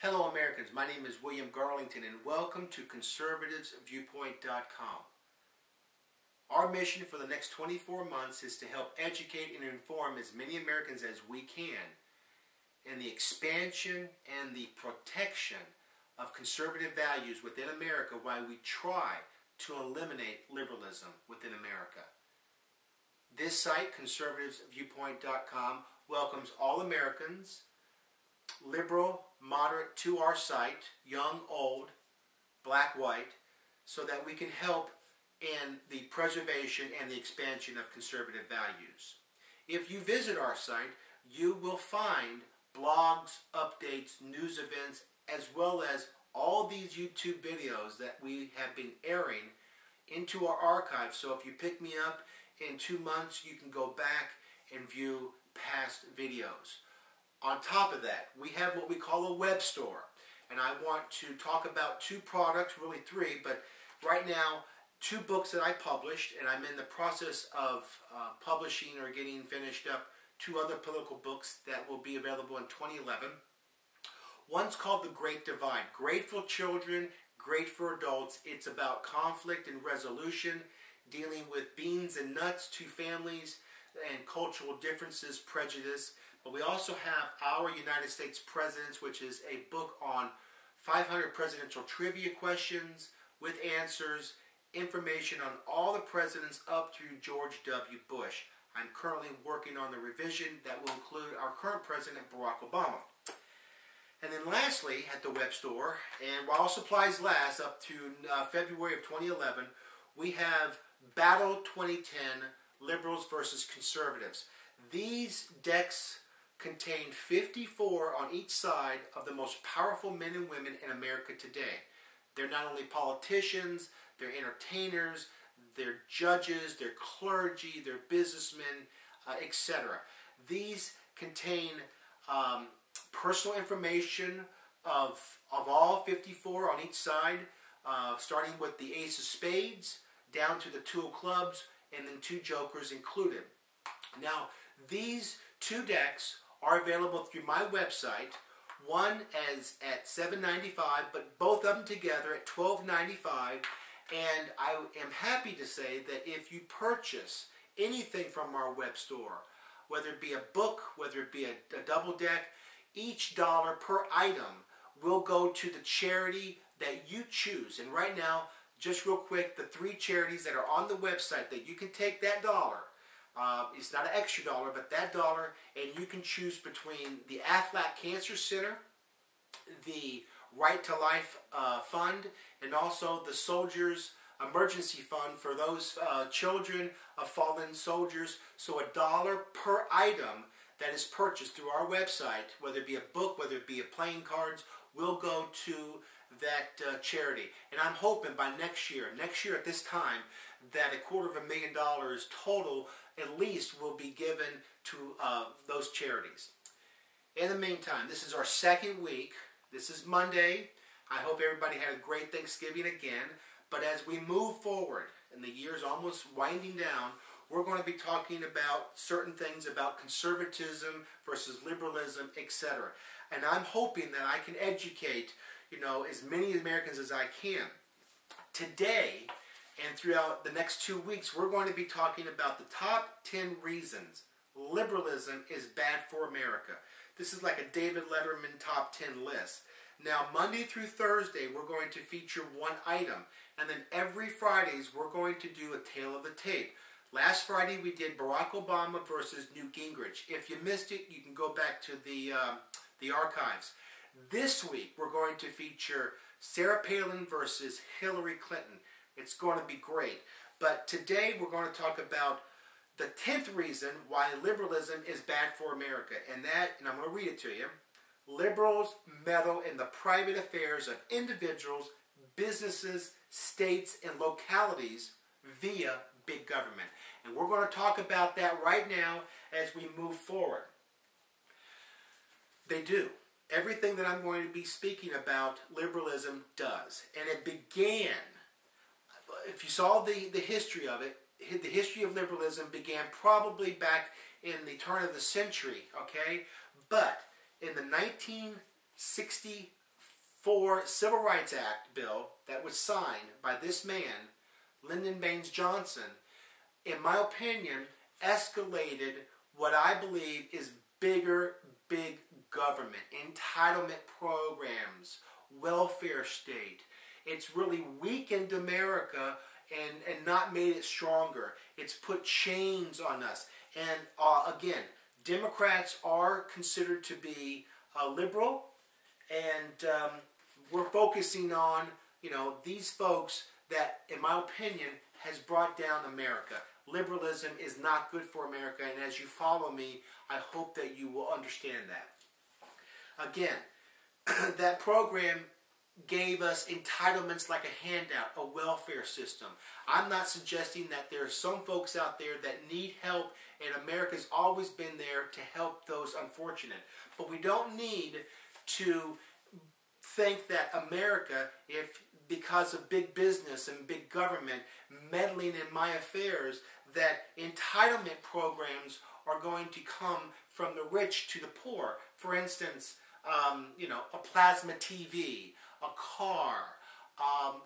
Hello Americans, my name is William Garlington and welcome to conservativesviewpoint.com. Our mission for the next 24 months is to help educate and inform as many Americans as we can in the expansion and the protection of conservative values within America while we try to eliminate liberalism within America. This site, conservativesviewpoint.com, welcomes all Americans, liberal, moderate, to our site, young, old, black, white, so that we can help in the preservation and the expansion of conservative values. If you visit our site, you will find blogs, updates, news events, as well as all these YouTube videos that we have been airing into our archive. So if you pick me up in 2 months, you can go back and view past videos. On top of that, we have what we call a web store. And I want to talk about 2 products, really 3, but right now 2 books that I published, and I'm in the process of publishing or getting finished up 2 other political books that will be available in 2011. One's called The Great Divide. Great for children, great for adults. It's about conflict and resolution, dealing with beans and nuts, 2 families, and cultural differences, prejudice. But we also have Our United States Presidents, which is a book on 500 presidential trivia questions with answers, information on all the presidents up through George W. Bush. I'm currently working on the revision that will include our current president, Barack Obama. And then lastly, at the web store, and while supplies last up to February of 2011, we have Battle 2010, Liberals versus Conservatives. These decks contain 54 on each side of the most powerful men and women in America today. They're not only politicians, they're entertainers, they're judges, they're clergy, they're businessmen, etc. These contain personal information of all 54 on each side, starting with the Ace of Spades, down to the 2 of Clubs, and then 2 Jokers included. Now, these 2 decks are available through my website. One is at $7.95, but both of them together at $12.95. And I am happy to say that if you purchase anything from our web store, whether it be a book, whether it be a double deck, each dollar per item will go to the charity that you choose. And right now, just real quick, the 3 charities that are on the website that you can take that dollar, it's not an extra dollar, but that dollar, and you can choose between the Aflac Cancer Center, the Right to Life Fund, and also the Soldiers Emergency Fund for those children of fallen soldiers. So $1 per item that is purchased through our website, whether it be a book, whether it be a playing cards, will go to that charity. And I'm hoping by next year at this time, that $250,000 total at least will be given to those charities. In the meantime, this is our 2nd week. This is Monday. I hope everybody had a great Thanksgiving again. But as we move forward, and the year's almost winding down, we're going to be talking about certain things about conservatism versus liberalism, etc. And I'm hoping that I can educate, as many Americans as I can. Today, and throughout the next 2 weeks, we're going to be talking about the top 10 reasons liberalism is bad for America. This is like a David Letterman top 10 list. Now, Monday through Thursday, we're going to feature 1 item. And then every Fridays, we're going to do a tale of the tape. Last Friday, we did Barack Obama versus Newt Gingrich. If you missed it, you can go back to the archives. This week, we're going to feature Sarah Palin versus Hillary Clinton. It's going to be great. But today, we're going to talk about the 10th reason why liberalism is bad for America. And I'm going to read it to you. Liberals meddle in the private affairs of individuals, businesses, states, and localities via big government. And we're going to talk about that right now as we move forward. They do. Everything that I'm going to be speaking about, liberalism does. And it began, if you saw the history of it, the history of liberalism began probably back in the turn of the century, okay? But in the 1965 4 Civil Rights Act bill that was signed by this man, Lyndon Baines Johnson, in my opinion, escalated what I believe is big government, entitlement programs, welfare state. It's really weakened America and not made it stronger. It's put chains on us. And again, Democrats are considered to be liberal, and we're focusing on, these folks that, in my opinion, has brought down America. Liberalism is not good for America, and as you follow me, I hope that you will understand that. Again, that program gave us entitlements like a handout, a welfare system. I'm not suggesting that there are some folks out there that need help, and America's always been there to help those unfortunate. But we don't need to think that America, if because of big business and big government meddling in my affairs, that entitlement programs are going to come from the rich to the poor. For instance, a plasma TV, a car,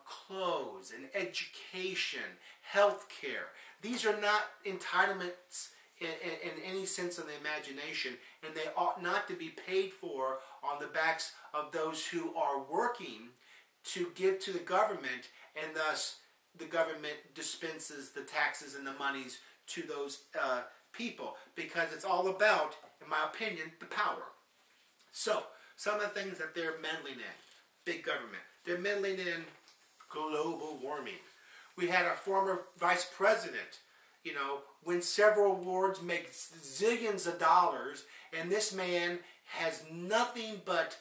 clothes, an education, health care. These are not entitlements in any sense of the imagination, and they ought not to be paid for on the backs of those who are working to give to the government, and thus the government dispenses the taxes and the monies to those people, because it's all about, in my opinion, the power. So, some of the things that they're meddling in, big government, they're meddling in global warming. We had our former vice president, win several awards, make zillions of dollars, and this man has nothing but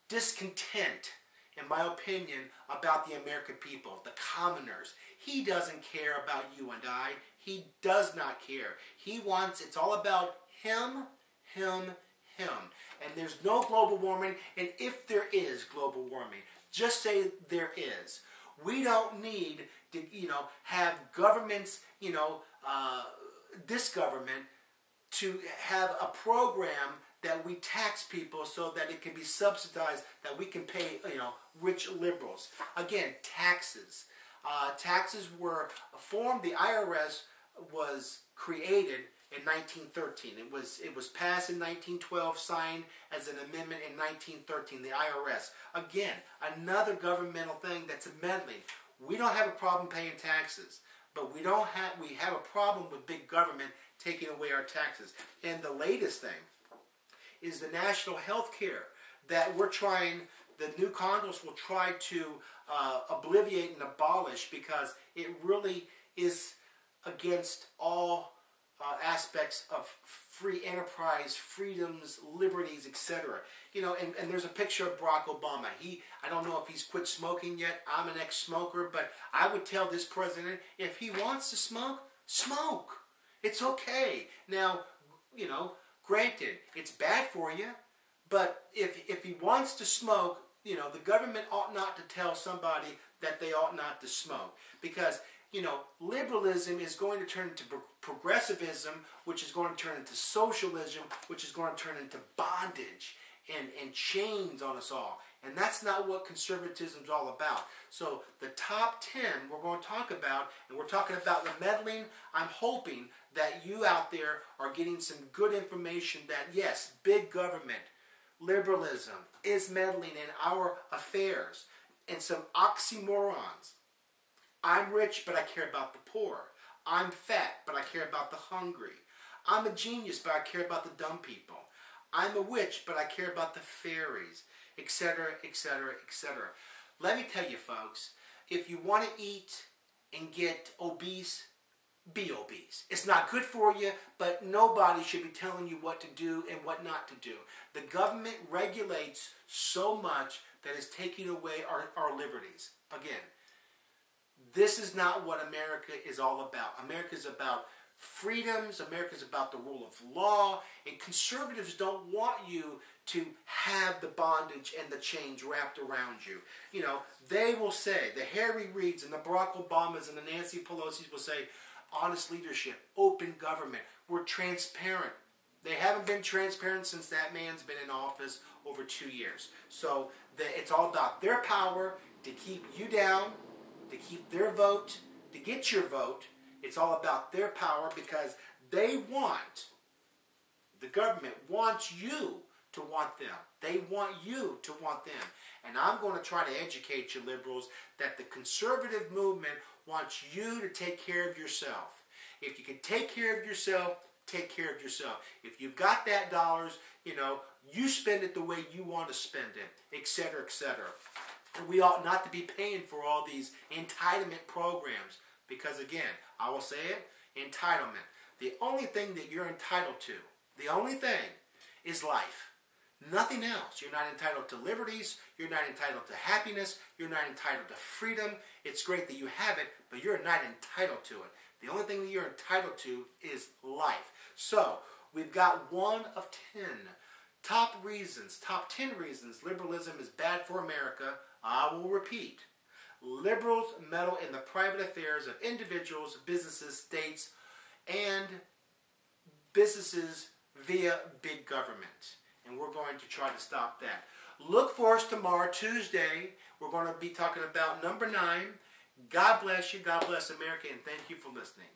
discontent, in my opinion, about the American people, the commoners. He doesn't care about you and I. He does not care. It's all about him. And there's no global warming, and if there is global warming, just say there is. We don't need to, have governments, this government, to have a program that we tax people so that it can be subsidized, that we can pay, rich liberals. Again, taxes. Taxes were formed. The IRS was created in 1913. It was passed in 1912, signed as an amendment in 1913, the IRS. Again, another governmental thing that's meddling. We don't have a problem paying taxes, but we have a problem with big government taking away our taxes. And the latest thing is the national health care that the new Congress will try to obliviate and abolish, because it really is against all aspects of free enterprise, freedoms, liberties, etc. And there's a picture of Barack Obama. I don't know if he's quit smoking yet. I'm an ex-smoker, but I would tell this president, if he wants to smoke, smoke. It's okay. Now, granted, it's bad for you, but if he wants to smoke, the government ought not to tell somebody that they ought not to smoke, because liberalism is going to turn into progressivism, which is going to turn into socialism, which is going to turn into bondage and chains on us all. And that's not what conservatism is all about. So the top 10 we're going to talk about, and we're talking about the meddling. I'm hoping that you out there are getting some good information that, yes, big government, liberalism is meddling in our affairs. And some oxymorons. I'm rich, but I care about the poor. I'm fat, but I care about the hungry. I'm a genius, but I care about the dumb people. I'm a witch, but I care about the fairies, etc., etc., etc. Let me tell you, folks, if you want to eat and get obese, be obese. It's not good for you, but nobody should be telling you what to do and what not to do. The government regulates so much that is taking away our liberties. Again, this is not what America is all about. America is about freedoms. America is about the rule of law. And conservatives don't want you to have the bondage and the chains wrapped around you. They will say, the Harry Reids and the Barack Obamas and the Nancy Pelosi's will say, honest leadership, open government, we're transparent. They haven't been transparent since that man's been in office over 2 years. So it's all about their power to keep you down, to keep their vote, to get your vote. It's all about their power because they want, the government wants you to want them. They want you to want them. And I'm going to try to educate you liberals that the conservative movement wants you to take care of yourself. If you can take care of yourself, take care of yourself. If you've got that dollars, you spend it the way you want to spend it, etc., etc. And we ought not to be paying for all these entitlement programs because, again, I will say it, entitlement. The only thing that you're entitled to, the only thing, is life. Nothing else. You're not entitled to liberties. You're not entitled to happiness. You're not entitled to freedom. It's great that you have it, but you're not entitled to it. The only thing that you're entitled to is life. So, we've got 1 of 10 top 10 reasons liberalism is bad for America. I will repeat. Liberals meddle in the private affairs of individuals, businesses, states, and businesses via big government. And we're going to try to stop that. Look for us tomorrow, Tuesday. We're going to be talking about number 9. God bless you. God bless America. And thank you for listening.